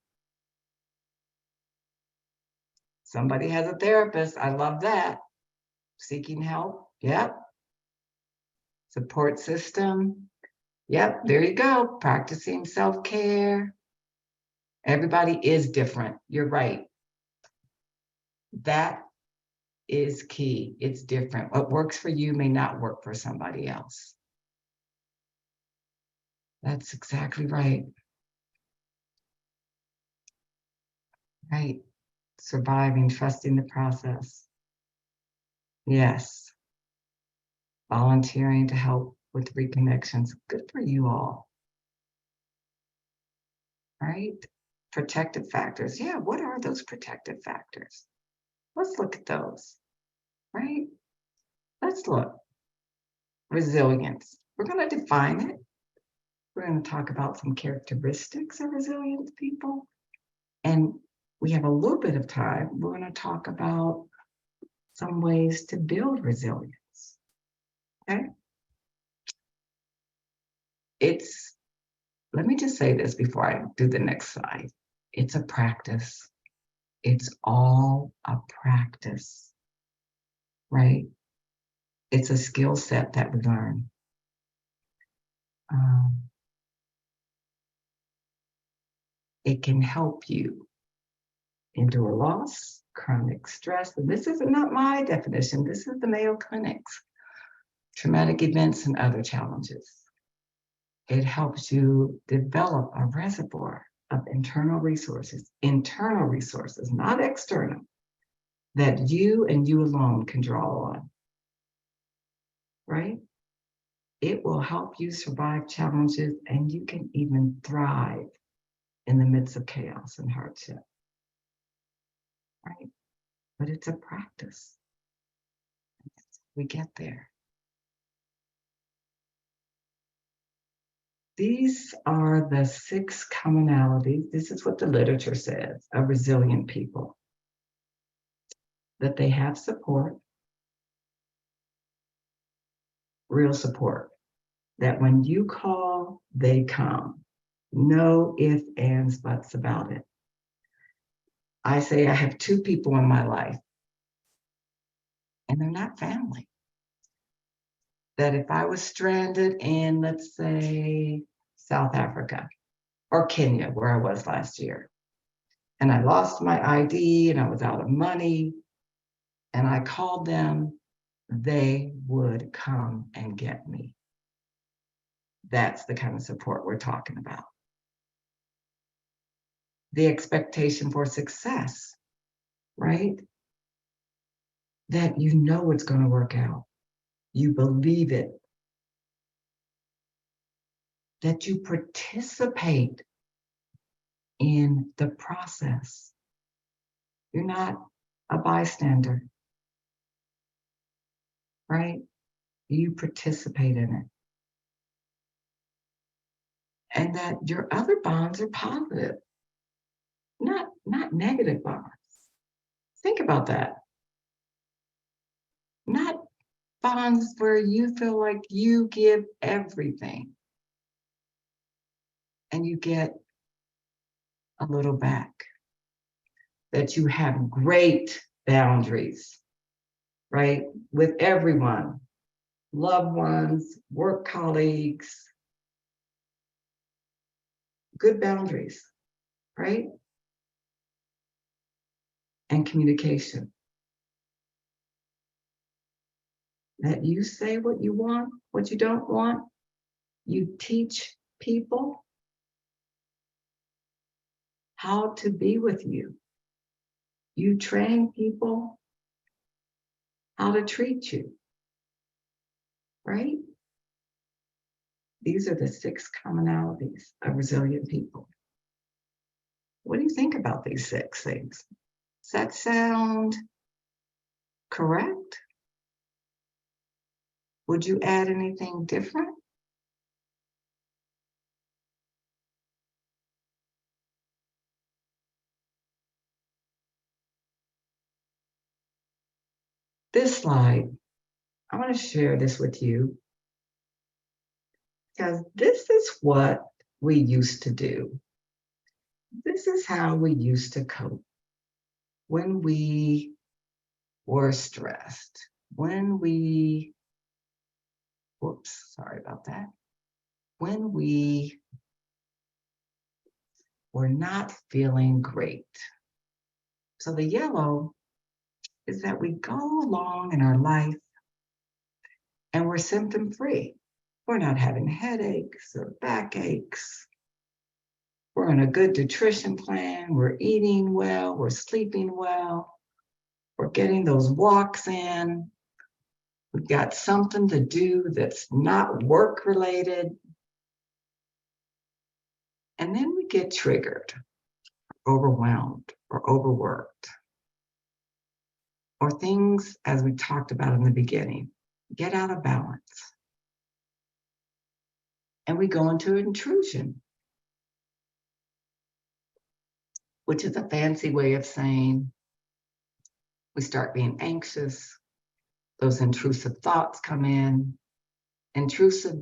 Somebody has a therapist. I love that. Seeking help. Yep. Support system. Yep. There you go. Practicing self-care. Everybody is different. You're right. That is key. It's different. What works for you may not work for somebody else. That's exactly right. Right. Surviving, trusting the process. Yes. Volunteering to help with reconnections. Good for you all. Right? Protective factors. Yeah, what are those protective factors? Let's look at those. Right? Let's look. Resilience. We're going to define it. We're going to talk about some characteristics of resilient people. And we have a little bit of time. We're going to talk about some ways to build resilience. Okay? Let me just say this before I do the next slide. It's a practice. It's all a practice, right? It's a skill set that we learn. It can help you endure loss, chronic stress. And this is not my definition. This is the Mayo Clinic's traumatic events and other challenges. It helps you develop a reservoir of internal resources, not external, that you and you alone can draw on, right? It will help you survive challenges and you can even thrive in the midst of chaos and hardship, right? But it's a practice. We get there. These are the 6 commonalities. This is what the literature says of resilient people. That they have support, real support. That when you call, they come. No ifs, ands, buts about it. I say I have 2 people in my life, and they're not family. That if I was stranded in, let's say, South Africa or Kenya, where I was last year, and I lost my ID and I was out of money and I called them, they would come and get me. That's the kind of support we're talking about. The expectation for success, right? That you know it's going to work out. You believe it. That you participate in the process. You're not a bystander, right? You participate in it. And that your other bonds are positive, not negative bonds. Think about that. Not bonds where you feel like you give everything and you get a little back. That you have great boundaries, right? With everyone, loved ones, work colleagues, good boundaries, right? And communication. That you say what you want, what you don't want. You teach people how to be with you. You train people how to treat you, right? These are the 6 commonalities of resilient people. What do you think about these 6 things? Does that sound correct? Would you add anything different? This slide, I want to share this with you because this is what we used to do. This is how we used to cope when we were stressed, when we, whoops, sorry about that, when we were not feeling great. So the yellow is that we go along in our life and we're symptom free. We're not having headaches or backaches. We're on a good nutrition plan. We're eating well. We're sleeping well. We're getting those walks in. We've got something to do that's not work related. And then we get triggered, overwhelmed, or overworked. Or things, as we talked about in the beginning, get out of balance. And we go into intrusion, which is a fancy way of saying we start being anxious. Those intrusive thoughts come in. Intrusive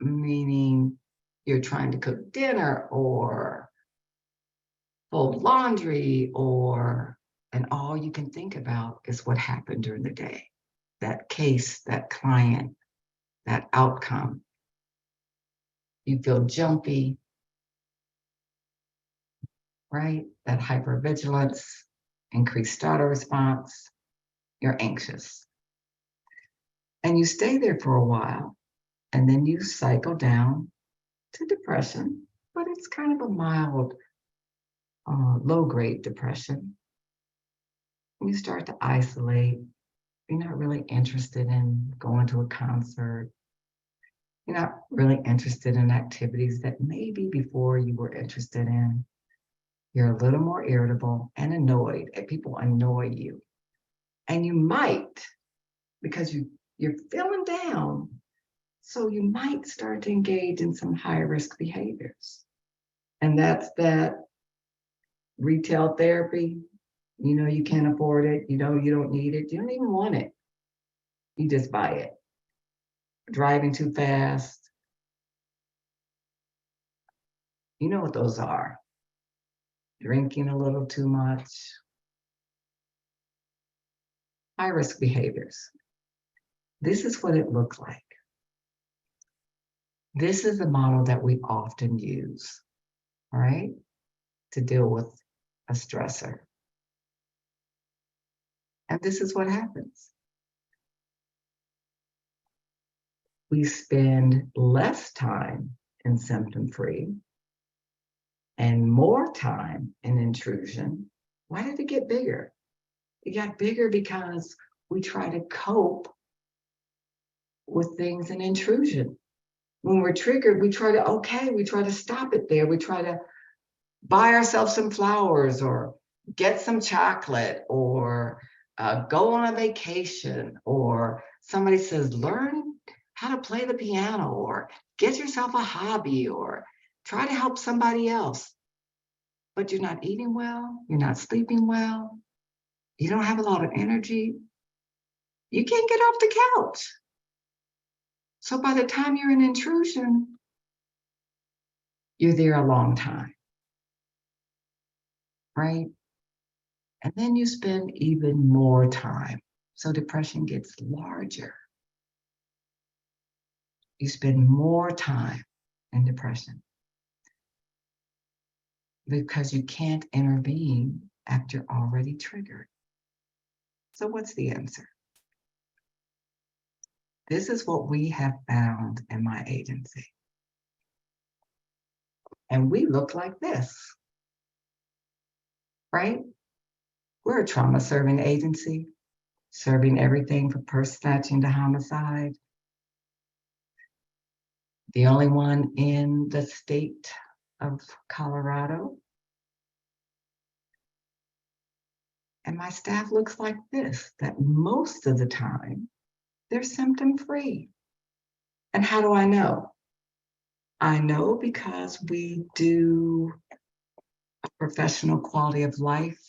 meaning you're trying to cook dinner or fold laundry and all you can think about is what happened during the day. That case, that client, that outcome. You feel jumpy, right? That hypervigilance, increased startle response, you're anxious. And you stay there for a while, and then you cycle down to depression, but it's kind of a mild, low-grade depression. You start to isolate. You're not really interested in going to a concert. You're not really interested in activities that maybe before you were interested in. You're a little more irritable and annoyed, and people annoy you. And you might, because you're feeling down, so you might start to engage in some high-risk behaviors. And that's that retail therapy. You know you can't afford it. You know you don't need it. You don't even want it. You just buy it. Driving too fast. You know what those are. Drinking a little too much. High-risk behaviors. This is what it looks like. This is the model that we often use, all right? to deal with a stressor. And this is what happens. We spend less time in symptom-free and more time in intrusion. Why did it get bigger? It got bigger because we try to cope with things in intrusion. When we're triggered, we try to stop it there. We try to buy ourselves some flowers or get some chocolate or go on a vacation, or somebody says, learn how to play the piano, or get yourself a hobby, or try to help somebody else. But you're not eating well, you're not sleeping well, you don't have a lot of energy, you can't get off the couch. So by the time you're in intrusion, you're there a long time, right? And then you spend even more time. So depression gets larger. You spend more time in depression because you can't intervene after you're already triggered. So what's the answer? This is what we have found in my agency. And we look like this, right? We're a trauma-serving agency, serving everything from purse snatching to homicide. The only one in the state of Colorado. And my staff looks like this, that most of the time, they're symptom-free. And how do I know? I know because we do a professional quality of life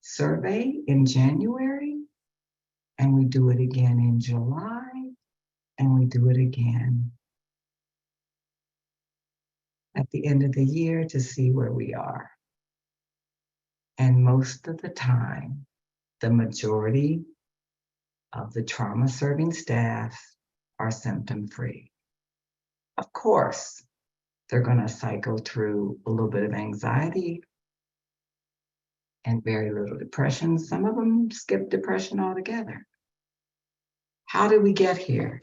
survey in January, and we do it again in July, and we do it again at the end of the year to see where we are. And most of the time, the majority of the trauma-serving staff are symptom-free. Of course, they're going to cycle through a little bit of anxiety and very little depression. Some of them skip depression altogether. How did we get here?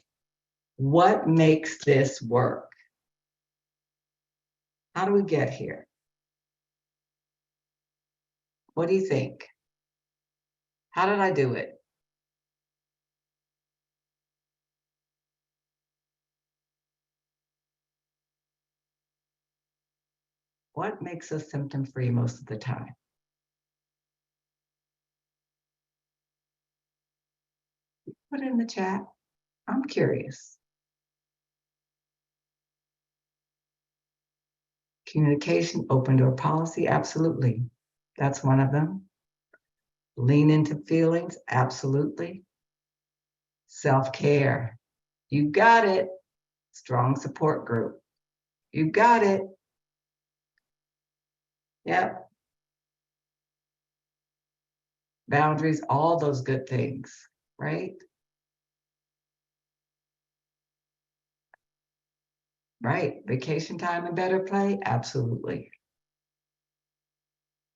What makes this work? How do we get here? What do you think? How did I do it? What makes us symptom-free most of the time? Put it in the chat. I'm curious. Communication, open door policy, absolutely. That's one of them. Lean into feelings, absolutely. Self-care, you got it. Strong support group, you got it. Yep. Boundaries, all those good things, right? Right, vacation time and better play, absolutely.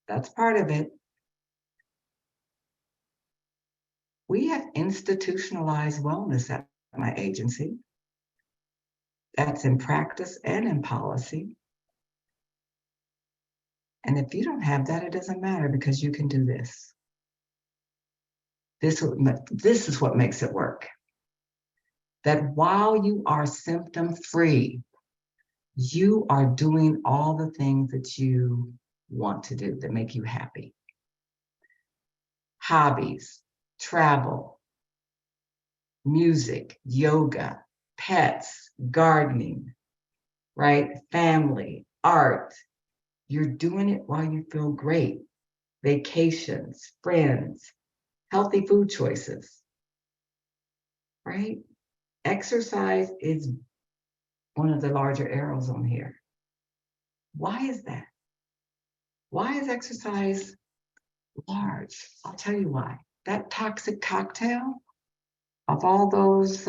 That's part of it. We have institutionalized wellness at my agency. That's in practice and in policy. And if you don't have that, it doesn't matter because you can do this. This is what makes it work. That while you are symptom-free, you are doing all the things that you want to do that make you happy. Hobbies, travel, music, yoga, pets, gardening, right? Family, art. You're doing it while you feel great. Vacations, friends, healthy food choices, right? Exercise is one of the larger arrows on here. Why is that? Why is exercise large? I'll tell you why. That toxic cocktail of all those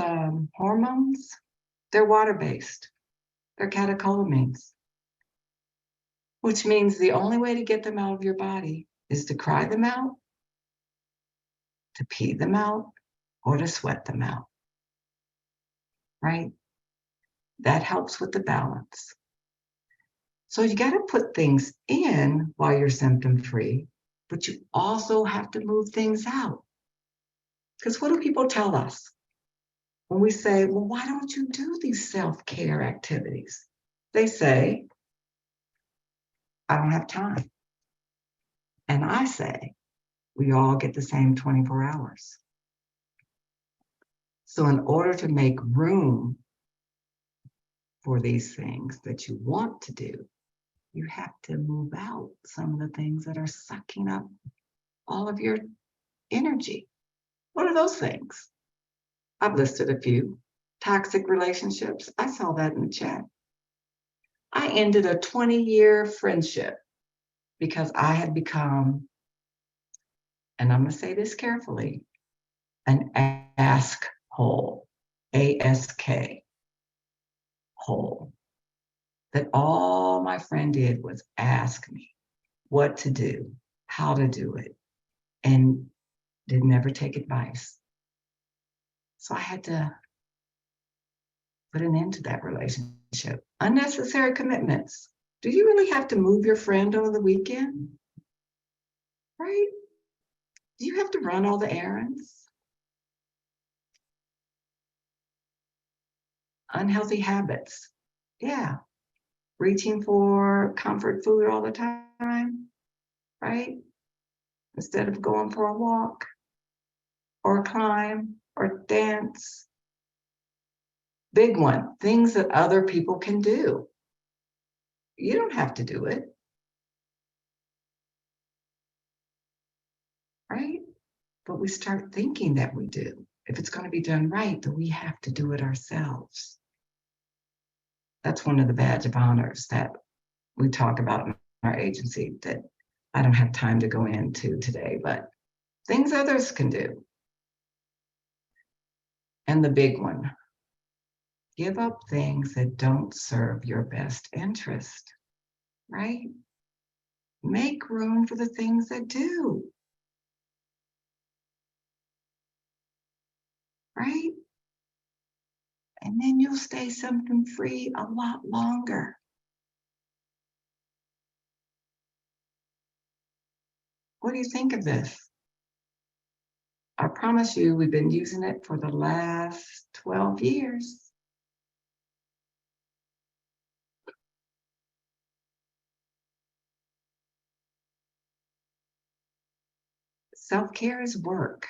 hormones, they're water-based. They're catecholamines. which means the only way to get them out of your body is to cry them out, to pee them out, or to sweat them out, right? That helps with the balance. So you got to put things in while you're symptom free, but you also have to move things out. Because what do people tell us when we say, well, why don't you do these self-care activities? They say, I don't have time. And I say, we all get the same 24 hours. So in order to make room for these things that you want to do, you have to move out some of the things that are sucking up all of your energy. What are those things? I've listed a few. Toxic relationships. I saw that in the chat. I ended a 20-year friendship because I had become, and I'm going to say this carefully, an ask hole, A-S-K, hole. That all my friend did was ask me what to do, how to do it, and did never take advice. So I had to put an end to that relationship. Unnecessary commitments. Do you really have to move your friend over the weekend? Right? Do you have to run all the errands? Unhealthy habits. Yeah. Reaching for comfort food all the time, right? Instead of going for a walk or a climb or dance. Big one, things that other people can do. You don't have to do it, right? But we start thinking that we do. If it's going to be done right, then we have to do it ourselves. That's one of the badge of honors that we talk about in our agency that I don't have time to go into today, but things others can do. And the big one, give up things that don't serve your best interest, right? Make room for the things that do, right? And then you'll stay symptom free a lot longer. What do you think of this? I promise you, we've been using it for the last 12 years. Self-care is work,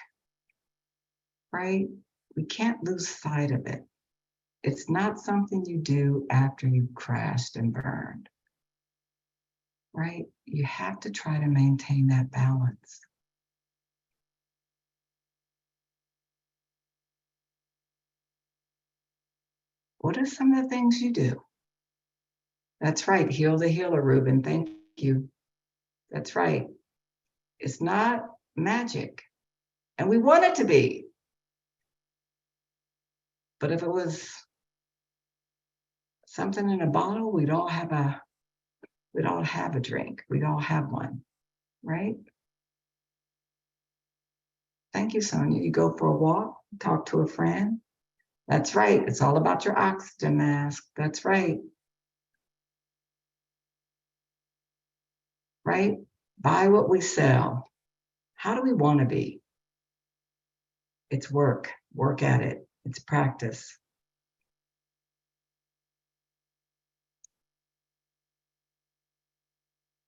right? We can't lose sight of it. It's not something you do after you've crashed and burned, right? You have to try to maintain that balance. What are some of the things you do? That's right, heal the healer, Ruben. Thank you. That's right. It's not magic, and we want it to be. But if it was something in a bottle, we'd all have a drink. We'd all have one, right? Thank you, Sonia. You go for a walk, talk to a friend. That's right. It's all about your oxygen mask. That's right. Right? Buy what we sell. How do we want to be? It's work. Work at it. It's practice.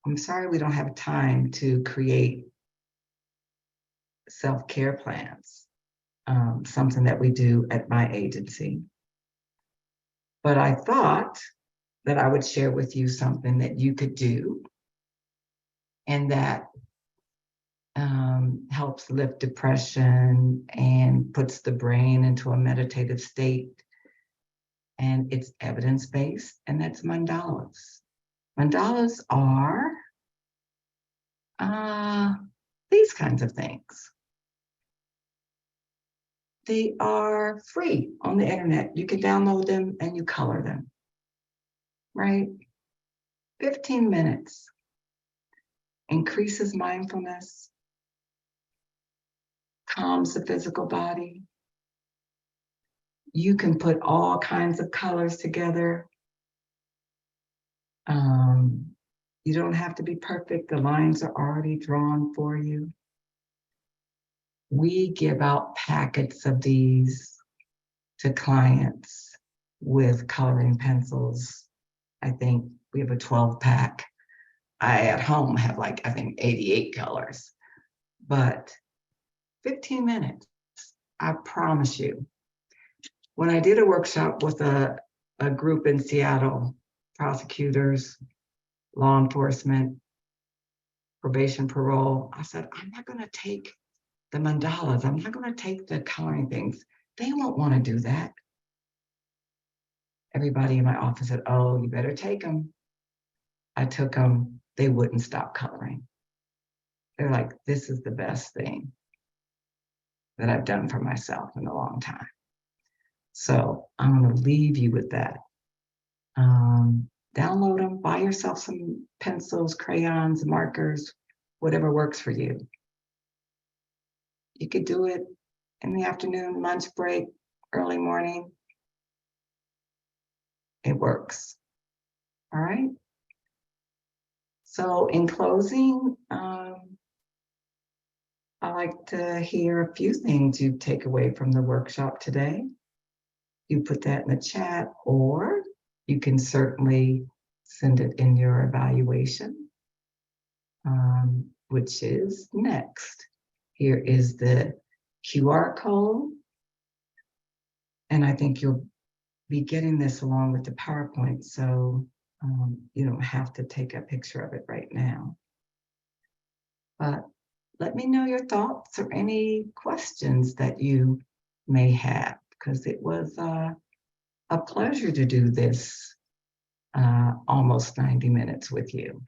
I'm sorry we don't have time to create self-care plans, something that we do at my agency. But I thought that I would share with you something that you could do and that helps lift depression and puts the brain into a meditative state. And it's evidence-based, and that's mandalas. Mandalas are these kinds of things. They are free on the internet. You can download them and you color them, right? 15 minutes increases mindfulness, calms the physical body. You can put all kinds of colors together. You don't have to be perfect. The lines are already drawn for you. We give out packets of these to clients with coloring pencils. I think we have a 12 pack. I at home have like, I think 88 colors, but 15 minutes, I promise you. When I did a workshop with a group in Seattle, prosecutors, law enforcement, probation, parole, I said, I'm not going to take the mandalas. I'm not going to take the coloring things. They won't want to do that. Everybody in my office said, oh, you better take them. I took them. They wouldn't stop coloring. They're like, this is the best thing that I've done for myself in a long time. So I'm going to leave you with that. Download them, buy yourself some pencils, crayons, markers, whatever works for you. You could do it in the afternoon, lunch break, early morning. It works. All right. So in closing, I like to hear a few things you take away from the workshop today. You put that in the chat, or you can certainly send it in your evaluation, which is next. Here is the QR code. And I think you'll be getting this along with the PowerPoint, so you don't have to take a picture of it right now. But let me know your thoughts or any questions that you may have, because it was a pleasure to do this almost 90 minutes with you.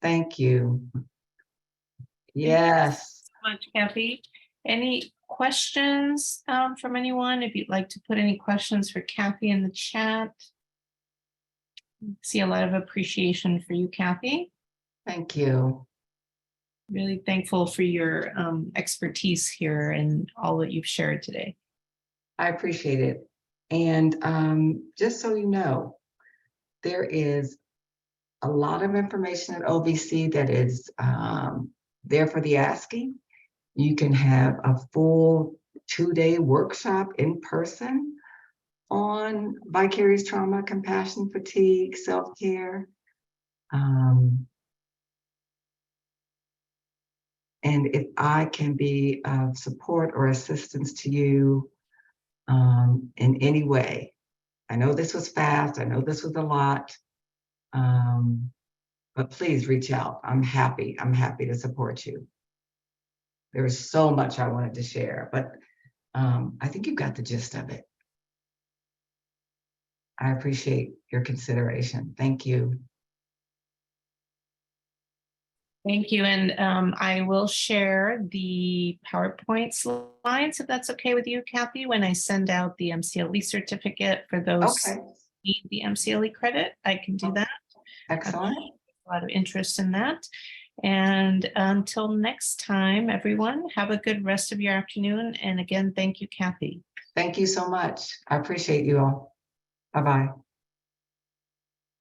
Thank you. Yes. Thank you so much, Kathy. Any questions from anyone? If you'd like to put any questions for Kathy in the chat. See a lot of appreciation for you, Kathy. Thank you. Really thankful for your expertise here and all that you've shared today. I appreciate it. And just so you know, there is a lot of information at OVC that is there for the asking. You can have a full 2-day workshop in person on vicarious trauma, compassion, fatigue, self-care. And if I can be of support or assistance to you in any way, I know this was fast, I know this was a lot, but please reach out. I'm happy to support you. There is so much I wanted to share, but I think you've got the gist of it. I appreciate your consideration. Thank you. Thank you. And I will share the PowerPoint slides, if that's okay with you, Kathy, when I send out the MCLE certificate for those who need the MCLE credit. I can do that. Excellent. A lot of interest in that. And until next time, everyone, have a good rest of your afternoon. And again, thank you, Kathy. Thank you so much. I appreciate you all. Bye-bye.